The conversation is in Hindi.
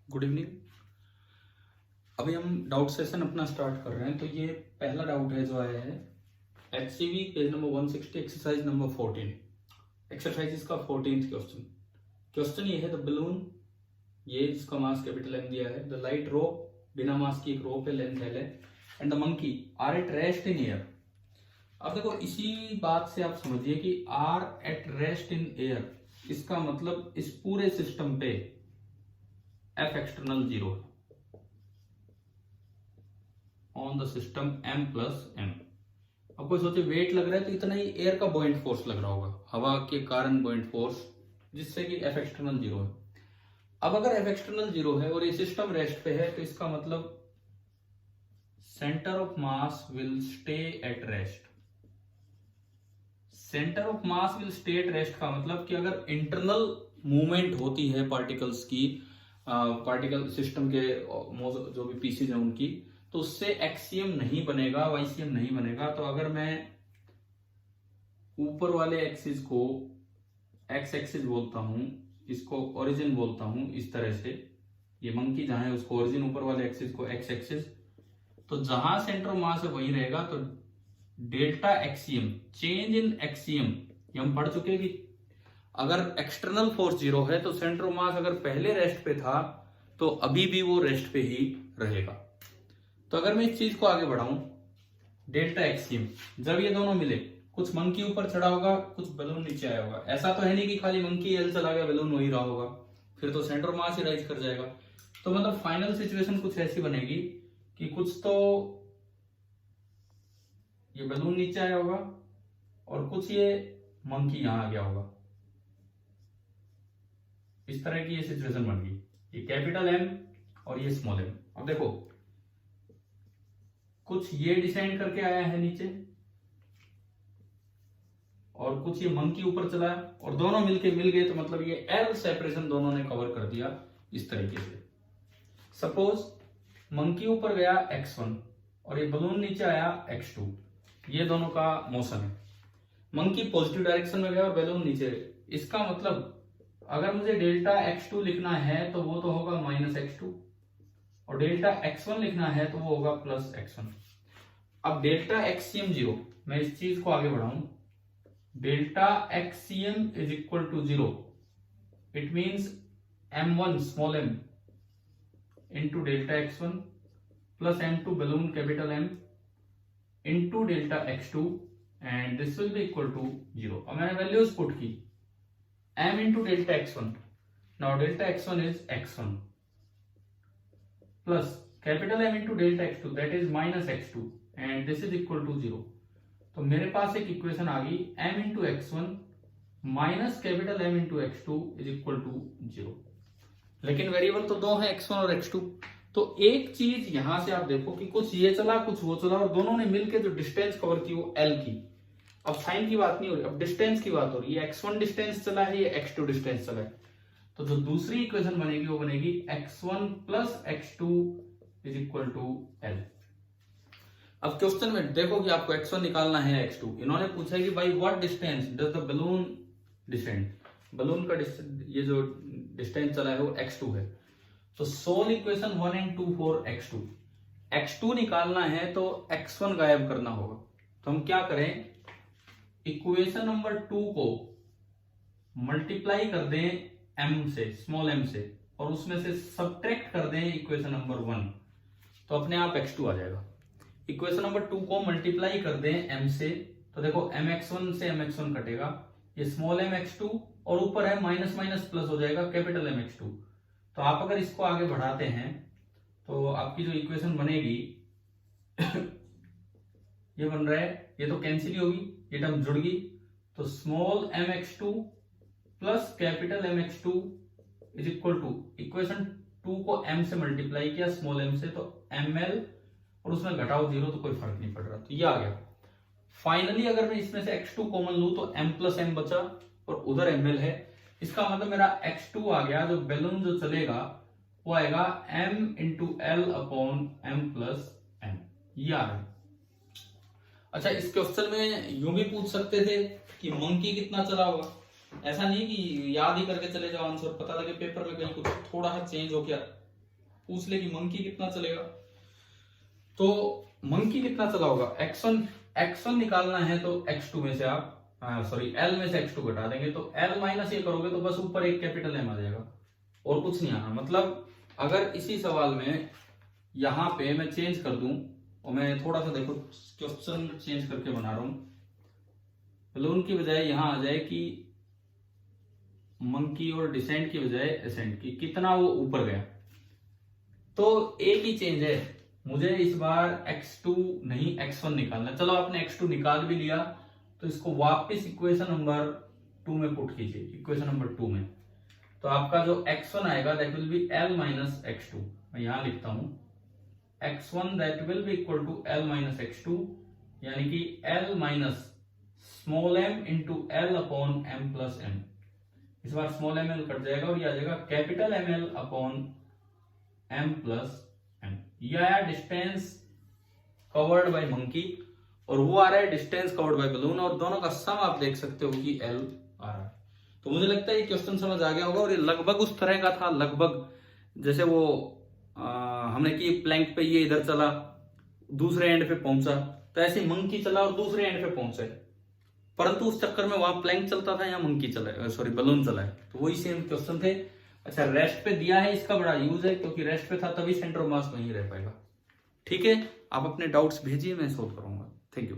Good evening. अभी हम डाउट सेशन अपना स्टार्ट कर रहे हैं। तो ये पहला डाउट है जो आया है HCV page number 160 exercise number 14। Exercise का 14th क्वेश्चन। क्वेश्चन ये है द बलून, ये जिसका मास कैपिटल M दिया है, द लाइट रोप, बिना मास की एक रोप है, लेंथ L है, and the monkey are at rest in air. अब देखो इसी बात से आप समझिए कि are at rest in air, इसका मतलब इस पूरे सिस्टम पे F एक्सटर्नल 0 है on the system M plus M। अब कोई सोचे वेट लग रहा है तो इतना ही एयर का बॉइंट फोर्स लग रहा होगा, हवा के कारण बॉइंट फोर्स, जिससे कि F एक्सटर्नल 0 है। अब अगर F एक्सटर्नल 0 है और ये सिस्टम रेस्ट पे है तो इसका मतलब centre of mass will stay at rest. Centre of mass will stay at rest का मतलब कि अगर इंटरनल मूवमेंट होती है पार्टिकल्स की, पार्टिकल सिस्टम के जो भी पीसेज हैं उनकी, तो उससे एक्सियम नहीं बनेगा, वाईसीएम नहीं बनेगा। तो अगर मैं ऊपर वाले एक्सिस को एक्स एक्सिस बोलता हूं, इसको ओरिजिन बोलता हूं, इस तरह से ये मंकी जहां है उसको ओरिजिन, ऊपर वाले एक्सिस को एक्स एक्सिस, तो जहां सेंटर ऑफ मास है वहीं रहेगा। तो delta axiom, change in axiom, ये हम पढ़ चुके हैं कि अगर एक्सटर्नल फोर्स 0 है तो सेंटर ऑफ मास अगर पहले रेस्ट पे था तो अभी भी वो रेस्ट पे ही रहेगा। तो अगर मैं इस चीज को आगे बढ़ाऊं, डेल्टा एक्सियम, जब ये दोनों मिले, कुछ मंकी ऊपर चढ़ा होगा, कुछ बलून नीचे आया होगा। ऐसा तो है नहीं कि खाली मंकी एल चला गया बलून वही रहा होगा, फिर तो centre of mass he rise कर जाएगा। तो मतलब फाइनल सिचुएशन कुछ ऐसी बनेगी कि कुछ तो ये बलून नीचे आया होगा और कुछ ये मंकी यहां आ गया होगा। इस तरह की ये सिचुएशन बन गई, ये कैपिटल M और ये स्मॉल m। अब देखो कुछ ये डिसेंड करके आया है नीचे और कुछ ये मंकी ऊपर चला है और दोनों मिलके मिल गए, तो मतलब ये L सेपरेशन दोनों ने कवर कर दिया इस तरीके से। सपोज मंकी ऊपर गया x1 और ये बलून नीचे आया x2, ये दोनों का मोशन है। मंकी पॉजिटिव डायरेक्शन में गया और बलून नीचे, इसका मतलब अगर मुझे डेल्टा x2 लिखना है तो वो तो होगा माइनस x2, और डेल्टा x1 लिखना है तो वो होगा प्लस x1। अब डेल्टा एक्सियम 0, मैं इस चीज को आगे बढ़ाऊं, delta x cm is equal to 0, it means m1 small m into delta x1 plus m2 balloon capital M into delta x2 and this will be equal to 0। अब मैंने वैल्यूज पुट की, m into delta x1, now delta x1 is x1 plus capital M into delta x2 that is minus x2 and this is equal to 0। तो मेरे पास एक इक्वेशन आ गई, m into x1 minus capital M into x2 is equal to 0। लेकिन वेरिएबल तो दो है, x1 और x2। तो एक चीज यहां से आप देखो कि कुछ ये चला कुछ वो चला और दोनों ने मिलकर जो डिस्टेंस कवर की वो L की। अब साइन की बात नहीं हो रही, अब डिस्टेंस की बात हो रही है। x1 डिस्टेंस चला है, ये x2 डिस्टेंस चला है, तो जो दूसरी इक्वेशन बनेगी वो बनेगी x1 plus x2 is equal to L। अब क्वेश्चन में देखो कि आपको x1 निकालना है, x2। इन्होंने पूछा है कि भाई what distance does the balloon descend, balloon का ये जो डिस्टेंस चला है वो x2 है। तो soul equation 1 and 2 for x2 निकालना है तो x1 गायब करना होगा। तो हम क्या करें, इक्वेशन नंबर 2 को मल्टीप्लाई कर दें m से, स्मॉल m से, और उसमें से सब्ट्रैक्ट कर दें इक्वेशन नंबर 1, तो अपने आप x2 आ जाएगा। इक्वेशन नंबर 2 को मल्टीप्लाई कर दें m से, तो देखो mx1 से mx1 कटेगा, ये स्मॉल m x2 और ऊपर है माइनस माइनस प्लस हो जाएगा कैपिटल M x2। तो आप अगर इसको आगे बढ़ाते हैं तो आपकी जो इक्वेशन बनेगी ये बन रहा है, ये तो कैंसिल ही होगी, ये टर्म जुड़ गई, तो small m x2 plus capital M x2 is equal to, equation 2 को m से मल्टीप्लाई किया स्मॉल m से, तो ml और उसमें घटाओ 0 तो कोई फर्क नहीं पड़ रहा, तो ये आ गया। फाइनली अगर मैं इसमें से x2 कॉमन लूं तो m प्लस m बचा और उधर ml है, इसका मतलब मेरा x2 आ गया, जो बैलून जो चलेगा वो आएगा m into L upon m plus m, ये आ रहा है। अच्छा, इस क्वेश्चन में यूं भी पूछ सकते थे कि मंकी कितना चला होगा, ऐसा नहीं कि याद ही करके चले जाओ आंसर, पता लगे पेपर में कहीं कुछ थोड़ा सा चेंज हो गया पूछ ले कि मंकी कितना चलेगा, तो मंकी कितना चला होगा, x1 निकालना है तो x2 में से आप सॉरी l में से x2 घटा देंगे, तो l माइनस ये करोगे तो बस ऊपर एक कैपिटल M आ जाएगा और कुछ नहीं आना। मतलब अगर इसी सवाल में यहां पे मैं चेंज कर दूं, और मैं थोड़ा सा देखो क्वेश्चन चेंज करके बना रहा हूं, बलून की बजाय यहां आ जाए कि मंकी और डिसेंट की बजाय एसेंट की, कितना वो ऊपर गया, तो एक ही चेंज है, मुझे इस बार x2 नहीं x1 निकालना। चलो आपने x2 निकाल भी लिया तो इसको वापस इक्वेशन नंबर 2 में पुट कीजिए, इक्वेशन नंबर 2 में, तो आपका जो x1 आएगा that will be l minus x2, मैं यहां लिखता हूं x1 that will be equal to l minus x2, यानी कि l minus small m into l upon m plus m, इस बार स्मॉल एम एल कट जाएगा और ये आ जाएगा capital M L upon M plus M. ये आया डिस्टेंस कवर्ड बाय मंकी और वो आ रहा है डिस्टेंस कवर्ड बाय बलून, और दोनों का सम आप देख सकते हो कि एल आ रहा है। तो मुझे लगता है ये क्वेश्चन समझ आ गया होगा, और ये लगभग उस तरह का था, लगभग जैसे वो हमने कि प्लैंक पे ये इधर चला दूसरे एंड पे पहुंचा, तो ऐसे मंकी चला और दूसरे एंड पे पहुंचे, परंतु उस चक्कर में वहां प्लैंक चलता था या मंकी चला, सॉरी बलून चला है, तो वही सेम क्वेश्चन थे। अच्छा रेस्ट पे दिया है, इसका बड़ा यूज है क्योंकि रेस्ट पे था तभी सेंटर ऑफ मास वहीं रह पाएगा। ठीक है, आप अपने डाउट्स भेजिए, मैं सोल्व करूंगा। Thank you.